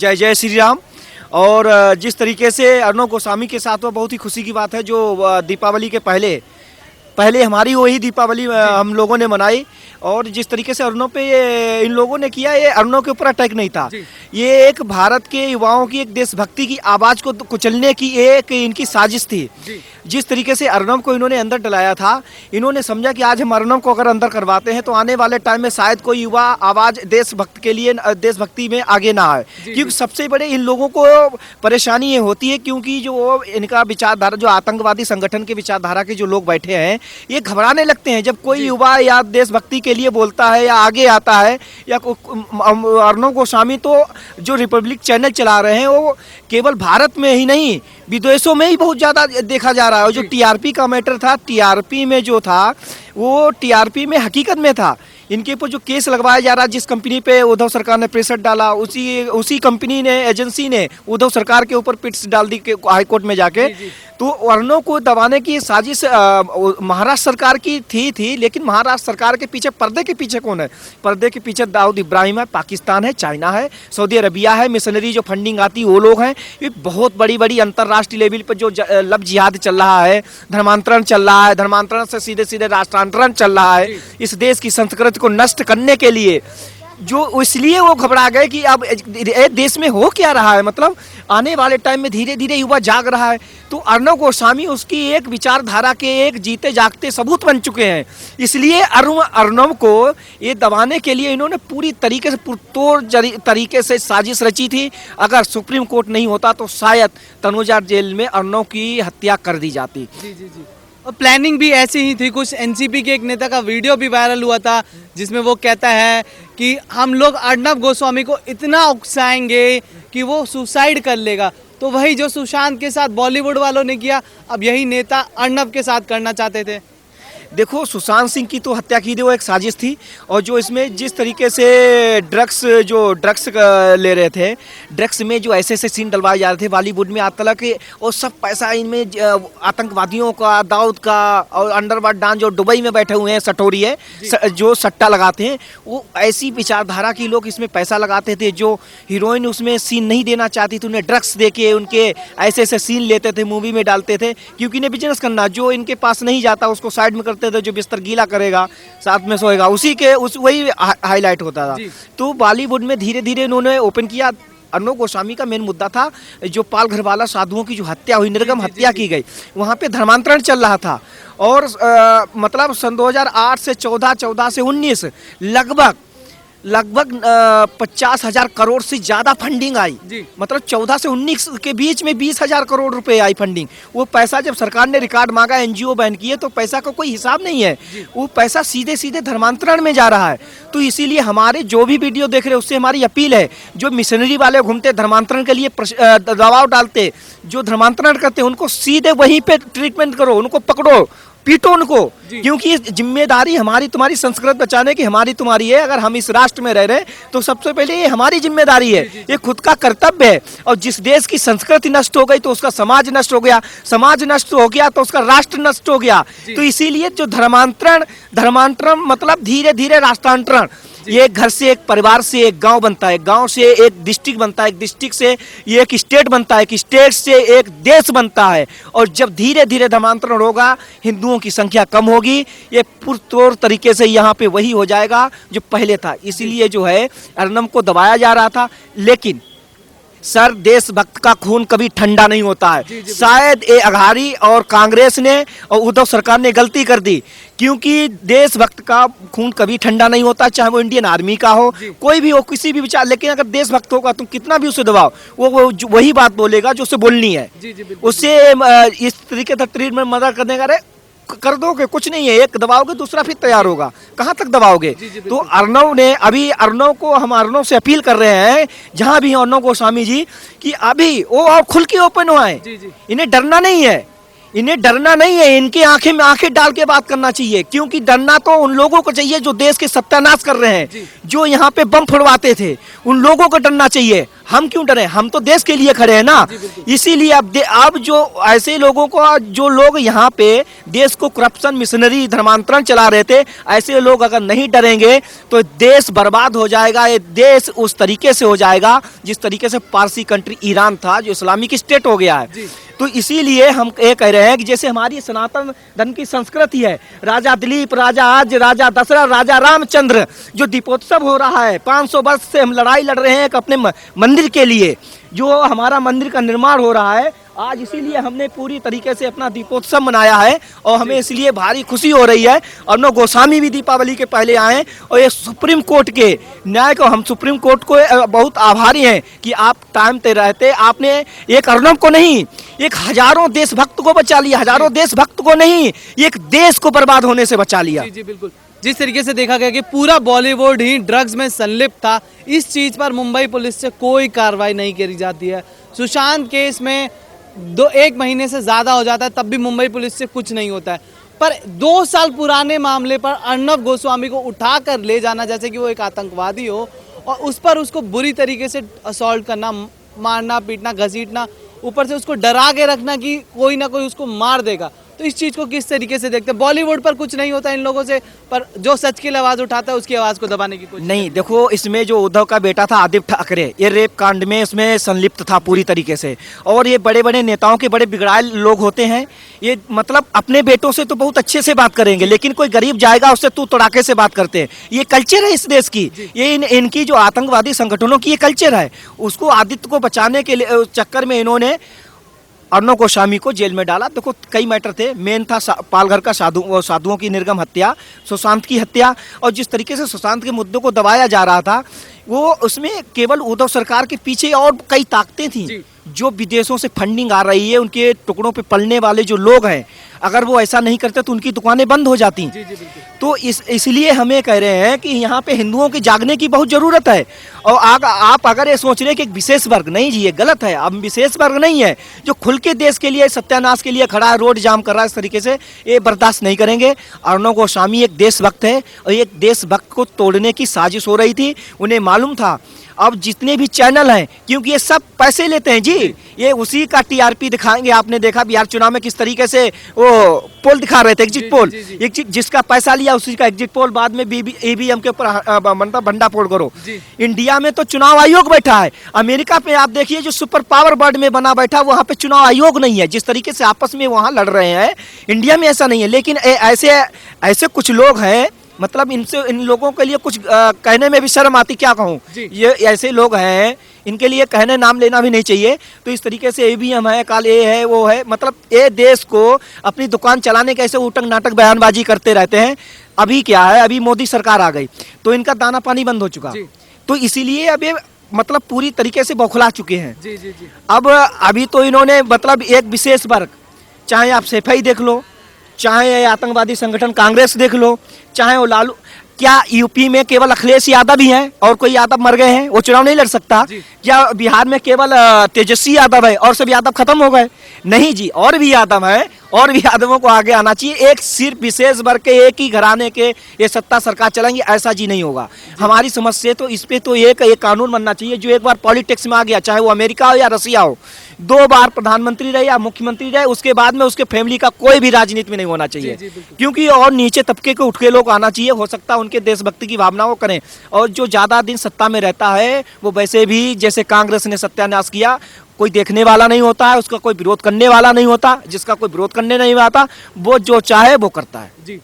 जय जय श्री राम। और जिस तरीके से अर्णव गोस्वामी के साथ वो बहुत ही खुशी की बात है, जो दीपावली के पहले पहले हमारी वही दीपावली हम लोगों ने मनाई। और जिस तरीके से अर्णव पे ये इन लोगों ने किया, ये अर्णव के ऊपर अटैक नहीं था, ये एक भारत के युवाओं की एक देशभक्ति की आवाज़ को कुचलने की एक इनकी साजिश थी। जिस तरीके से अर्णव को इन्होंने अंदर डलाया था, इन्होंने समझा कि आज हम अर्णव को अगर अंदर करवाते हैं तो आने वाले टाइम में शायद कोई युवा आवाज़ देशभक्त के लिए देशभक्ति में आगे ना आए। क्योंकि सबसे बड़े इन लोगों को परेशानी ये होती है, क्योंकि जो इनका विचारधारा, जो आतंकवादी संगठन के विचारधारा के जो लोग बैठे हैं, ये घबराने लगते हैं जब कोई युवा या देशभक्ति के लिए बोलता है या आगे आता है। या अर्णव गोस्वामी तो जो रिपब्लिक चैनल चला रहे हैं, वो केवल भारत में ही नहीं विदेशों में ही बहुत ज़्यादा देखा जा रहा है। जो टीआरपी का मैटर था, टीआरपी में जो था वो टीआरपी में हकीकत में था। इनके ऊपर जो केस लगवाया जा रहा है, जिस कंपनी पे उद्धव सरकार ने प्रेशर डाला, उसी कंपनी ने, एजेंसी ने उद्धव सरकार के ऊपर पिट्स डाल दी हाईकोर्ट में जाके। तो अर्णव को दबाने की साजिश महाराष्ट्र सरकार की थी, लेकिन महाराष्ट्र सरकार के पीछे, पर्दे के पीछे कौन है? पर्दे के पीछे दाऊद इब्राहिम है, पाकिस्तान है, चाइना है, सऊदी अरबिया है, मिशनरी जो फंडिंग आती वो लोग हैं। ये बहुत बड़ी बड़ी अंतर्राष्ट्रीय लेवल पर जो लव जिहाद चल रहा है, धर्मांतरण चल रहा है, धर्मांतरण से सीधे सीधे राष्ट्रांतरण चल रहा है, इस देश की संस्कृति को नष्ट करने के लिए, जो इसलिए वो घबरा गए कि अब देश में हो क्या रहा है। मतलब आने वाले टाइम में धीरे धीरे युवा जाग रहा है। तो अर्णव गोस्वामी उसकी एक विचारधारा के एक जीते जागते सबूत बन चुके हैं। इसलिए अर्णव को ये दबाने के लिए इन्होंने पूरी तरीके से पुरतोड़ तरीके से साजिश रची थी। अगर सुप्रीम कोर्ट नहीं होता तो शायद तनुजा जेल में अर्णव की हत्या कर दी जाती। जी। और प्लानिंग भी ऐसी ही थी। कुछ एनसीपी के एक नेता का वीडियो भी वायरल हुआ था, जिसमें वो कहता है कि हम लोग अर्णव गोस्वामी को इतना उकसाएंगे कि वो सुसाइड कर लेगा। तो वही जो सुशांत के साथ बॉलीवुड वालों ने किया, अब यही नेता अर्णव के साथ करना चाहते थे। देखो, सुशांत सिंह की तो हत्या की थी, वो एक साजिश थी। और जो इसमें जिस तरीके से ड्रग्स ले रहे थे, ड्रग्स में जो ऐसे सीन डलवाए जा रहे थे बॉलीवुड में, आज तक और सब पैसा इनमें आतंकवादियों का, दाऊद का और अंडरवर्ल्ड डॉन जो दुबई में बैठे हुए हैं, सटोरी है, जो सट्टा लगाते हैं, वो ऐसी विचारधारा की लोग इसमें पैसा लगाते थे। जो हीरोइन उसमें सीन नहीं देना चाहती थी, उन्हें ड्रग्स दे के उनके ऐसे सीन लेते थे, मूवी में डालते थे, क्योंकि इन्हें बिजनेस करना। जो इनके पास नहीं जाता उसको साइड में थे, जो बिस्तर गीला करेगा साथ में सोएगा, वही हाईलाइट होता था। तो बॉलीवुड में धीरे धीरे इन्होंने ओपन किया। अर्णव गोस्वामी का मेन मुद्दा था जो पाल घरवाला साधुओं की जो हत्या हुई, निर्गम हत्या की गई, वहाँ पे धर्मांतरण चल रहा था। और मतलब सन 2008 से 14 से 19 लगभग 50,000 करोड़ से ज़्यादा फंडिंग आई। मतलब 14 से 19 के बीच में 20,000 करोड़ रुपए आई फंडिंग। वो पैसा जब सरकार ने रिकॉर्ड मांगा, एनजीओ बैन किए, तो पैसा का कोई हिसाब नहीं है। वो पैसा सीधे सीधे धर्मांतरण में जा रहा है। तो इसीलिए हमारे जो भी वीडियो देख रहे हैं, उससे हमारी अपील है, जो मिशनरी वाले घूमते धर्मांतरण के लिए दबाव डालते, जो धर्मांतरण करते, उनको सीधे वहीं पे ट्रीटमेंट करो, उनको पकड़ो, पीटो उनको। क्योंकि जिम्मेदारी हमारी तुम्हारी संस्कृति बचाने की हमारी तुम्हारी है। अगर हम इस राष्ट्र में रह रहे हैं तो सबसे पहले ये हमारी जिम्मेदारी है, ये खुद का कर्तव्य है। और जिस देश की संस्कृति नष्ट हो गई तो उसका समाज नष्ट हो गया, समाज नष्ट हो गया तो उसका राष्ट्र नष्ट हो गया। तो इसीलिए जो धर्मांतरण मतलब धीरे धीरे राष्ट्रांतरण, ये एक घर से, एक परिवार से एक गांव बनता है, गांव से एक डिस्ट्रिक्ट बनता है, एक डिस्ट्रिक्ट से ये एक स्टेट बनता है, एक स्टेट से एक देश बनता है। और जब धीरे धीरे धर्मांतरण होगा, हिंदुओं की संख्या कम होगी, ये पुरतोड़ तरीके से यहाँ पे वही हो जाएगा जो पहले था। इसीलिए जो है अर्णव को दबाया जा रहा था। लेकिन सर, देशभक्त का खून कभी ठंडा नहीं होता है। शायद ये अघाड़ी और कांग्रेस ने और उद्धव सरकार ने गलती कर दी, क्योंकि देशभक्त का खून कभी ठंडा नहीं होता, चाहे वो इंडियन आर्मी का हो, कोई भी हो, किसी भी विचार। लेकिन अगर देशभक्त होगा तुम कितना भी उसे दबाओ, वो वही बात बोलेगा जो उसे बोलनी है। उससे इस तरीके से ट्रीटमेंट मदद करने का कर दोगे, कुछ नहीं है। एक दबाओगे दूसरा फिर तैयार होगा, कहाँ तक दबाओगे? तो अर्णव को हम अर्णव से अपील कर रहे हैं, जहां भी अर्णव गोस्वामी जी, कि अभी वो और खुल के ओपन हो आए। इन्हें डरना नहीं है, इन्हें डरना नहीं है, इनकी आंखें में आंखें डाल के बात करना चाहिए, क्योंकि डरना तो उन लोगों को चाहिए जो देश के सत्यानाश कर रहे हैं, जो यहाँ पे बम फोड़वाते थे, उन लोगों को डरना चाहिए। हम क्यों डरे? हम तो देश के लिए खड़े हैं ना। इसीलिए अब जो ऐसे लोगों को, जो लोग यहाँ पे देश को करप्शन, मिशनरी, धर्मांतरण चला रहे थे, ऐसे लोग अगर नहीं डरेंगे तो देश बर्बाद हो जाएगा। ये देश उस तरीके से हो जाएगा जिस तरीके से पारसी कंट्री ईरान था, जो इस्लामिक स्टेट हो गया है। तो इसीलिए हम ये कह रहे हैं कि जैसे हमारी सनातन धर्म की संस्कृति है, राजा दिलीप, राजा आज, राजा दशरथ, राजा रामचंद्र, जो दीपोत्सव हो रहा है, 500 वर्ष से हम लड़ाई लड़ रहे हैं एक अपने मंदिर के लिए, जो हमारा मंदिर का निर्माण हो रहा है आज, इसीलिए हमने पूरी तरीके से अपना दीपोत्सव मनाया है और हमें इसलिए भारी खुशी हो रही है। और नो गोस्वामी भी दीपावली के पहले आए और ये सुप्रीम कोर्ट के न्याय को, हम सुप्रीम कोर्ट को बहुत आभारी हैं कि आप टाइम पे रहते, आपने एक अर्नब को नहीं, एक हजारों देशभक्त को बचा लिया, हजारों देशभक्त को नहीं, एक देश को बर्बाद होने से बचा लिया। जी बिल्कुल। जिस तरीके से देखा गया कि पूरा बॉलीवुड ही ड्रग्स में संलिप्त था, इस चीज पर मुंबई पुलिस से कोई कार्रवाई नहीं करी जाती है। सुशांत केस में 1 महीने से ज्यादा हो जाता है, तब भी मुंबई पुलिस से कुछ नहीं होता है। पर 2 साल पुराने मामले पर अर्नब गोस्वामी को उठाकर ले जाना, जैसे कि वो एक आतंकवादी हो, और उस पर उसको बुरी तरीके से असॉल्ट करना, मारना, पीटना, घसीटना, ऊपर से उसको डरा के रखना कि कोई ना कोई उसको मार देगा, तो इस चीज को किस तरीके से देखते हैं? बॉलीवुड पर कुछ नहीं होता इन लोगों से, पर जो सच की आवाज उठाता है उसकी आवाज को दबाने की कोशिश। नहीं, देखो, इसमें जो उद्धव का बेटा था आदित्य ठाकरे, ये रेप कांड में इसमें संलिप्त था पूरी तरीके से। और ये बड़े बड़े नेताओं के बड़े बिगड़ाए लोग होते हैं, ये मतलब अपने बेटों से तो बहुत अच्छे से बात करेंगे, लेकिन कोई गरीब जाएगा उससे तू तड़ाके से बात करते हैं। ये कल्चर है इस देश की, ये इनकी जो आतंकवादी संगठनों की ये कल्चर है। उसको आदित्य को बचाने के लिए चक्कर में इन्होंने अर्नब गोस्वामी को जेल में डाला। देखो, कई मैटर थे, मेन था पालघर का साधुओं की निर्गम हत्या, सुशांत की हत्या, और जिस तरीके से सुशांत के मुद्दों को दबाया जा रहा था, वो उसमें केवल उद्धव सरकार के पीछे और कई ताकतें थी, जो विदेशों से फंडिंग आ रही है, उनके टुकड़ों पे पलने वाले जो लोग हैं, अगर वो ऐसा नहीं करते तो उनकी दुकानें बंद हो जाती। तो इसलिए हमें कह रहे हैं कि यहाँ पे हिंदुओं के जागने की बहुत जरूरत है। और आप अगर ये सोच रहे हैं कि एक विशेष वर्ग, नहीं जी, ये गलत है। अब विशेष वर्ग नहीं है जो खुल के देश के लिए, सत्यानाश के लिए खड़ा है, रोड जाम कर रहा है, इस तरीके से ये बर्दाश्त नहीं करेंगे। अर्नब गोस्वामी एक देशभक्त है और एक देशभक्त को तोड़ने की साजिश हो रही थी, उन्हें मालूम था। अब जितने भी चैनल हैं, क्योंकि ये सब पैसे लेते हैं जी, ये उसी का टीआरपी दिखाएंगे। आपने देखा बिहार चुनाव में किस तरीके से वो पोल दिखा रहे थे, एग्जिट पोल, जिसका पैसा लिया उसी का एग्जिट पोल, बाद में ईवीएम के ऊपर मतलब भंडा फोड़ करो। इंडिया में तो चुनाव आयोग बैठा है, अमेरिका पे आप देखिए जो सुपर पावर वर्ल्ड में बना बैठा, वहां पे चुनाव आयोग नहीं है। जिस तरीके से आपस में वहां लड़ रहे हैं, इंडिया में ऐसा नहीं है। लेकिन ऐसे कुछ लोग हैं, मतलब इन लोगों के लिए कुछ कहने में भी शर्म आती, क्या कहूँ, ये ऐसे लोग हैं, इनके लिए कहने नाम लेना भी नहीं चाहिए। तो इस तरीके से ईवीएम है, काल ये है, वो है, मतलब ये देश को अपनी दुकान चलाने के ऐसे उटंग नाटक बयानबाजी करते रहते हैं। अभी क्या है, अभी मोदी सरकार आ गई तो इनका दाना पानी बंद हो चुका, तो इसीलिए अब ये मतलब पूरी तरीके से बौखला चुके हैं। अब अभी तो इन्होंने मतलब एक विशेष वर्ग, चाहे आप सेफई देख लो, चाहे आतंकवादी संगठन कांग्रेस देख लो, चाहे वो लालू, क्या यूपी में केवल अखिलेश यादव ही हैं और कोई यादव मर गए हैं, वो चुनाव नहीं लड़ सकता? क्या बिहार में केवल तेजस्वी यादव है और सब यादव खत्म हो गए? नहीं जी, और भी यादव हैं, और भी यादवों को आगे आना चाहिए। एक सिर्फ विशेष वर्ग के, एक ही घराने के ये सत्ता सरकार चलेंगी, ऐसा जी नहीं होगा। हमारी समझ से तो इस पे तो एक कानून बनना चाहिए, जो एक बार पॉलिटिक्स में आ गया, चाहे वो अमेरिका हो या रसिया हो, 2 बार प्रधानमंत्री रहे या मुख्यमंत्री रहे, उसके बाद में उसके फैमिली का कोई भी राजनीति में नहीं होना चाहिए। क्योंकि और नीचे तबके के उठ के लोग आना चाहिए, हो सकता है उनके देशभक्ति की भावना वो करें। और जो ज्यादा दिन सत्ता में रहता है, वो वैसे भी जैसे कांग्रेस ने सत्यानाश किया, कोई देखने वाला नहीं होता है, उसका कोई विरोध करने वाला नहीं होता। जिसका कोई विरोध करने नहीं आता, वो जो चाहे वो करता है। जी।